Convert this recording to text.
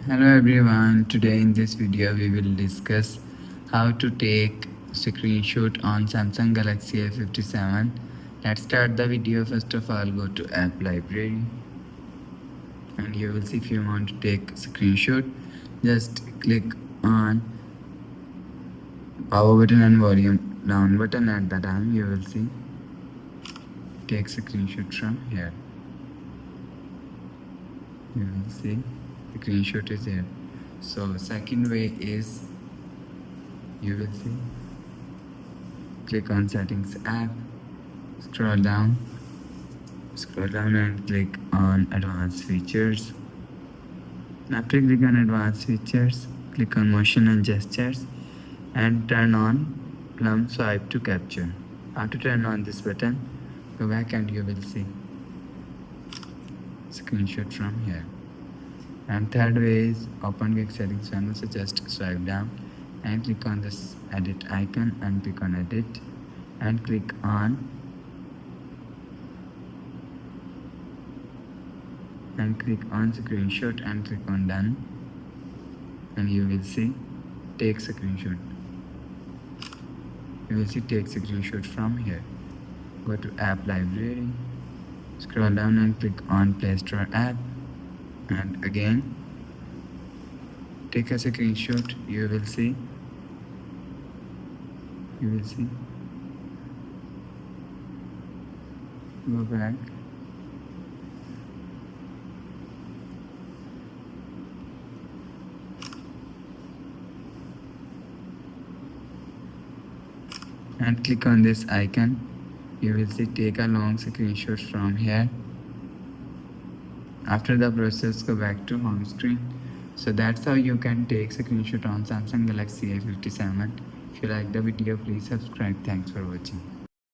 Hello everyone, today in this video we will discuss how to take screenshot on Samsung Galaxy A57. Let's start the video. First of all, go to app library and you will see if you want to take screenshot, just click on power button and volume down button. At the time you will see take screenshot from here. You will see the screenshot is here. So second way is you will see click on settings app, scroll down and click on advanced features. After click on advanced features, click on motion and gestures and turn on plumb swipe to capture. After turn on this button, go back and you will see screenshot from here. And third way is open quick settings menu, so just swipe down and click on this edit icon and click on edit and click on screenshot and click on done and you will see take screenshot. You will see take screenshot from here. Go to app library, scroll down and click on Play Store app and again take a screenshot. You will see go back and click on this icon. You will see take a long screenshot from here. After the process, go back to home screen. So that's how you can take screenshot on Samsung Galaxy A57. If you like the video, please subscribe. Thanks for watching.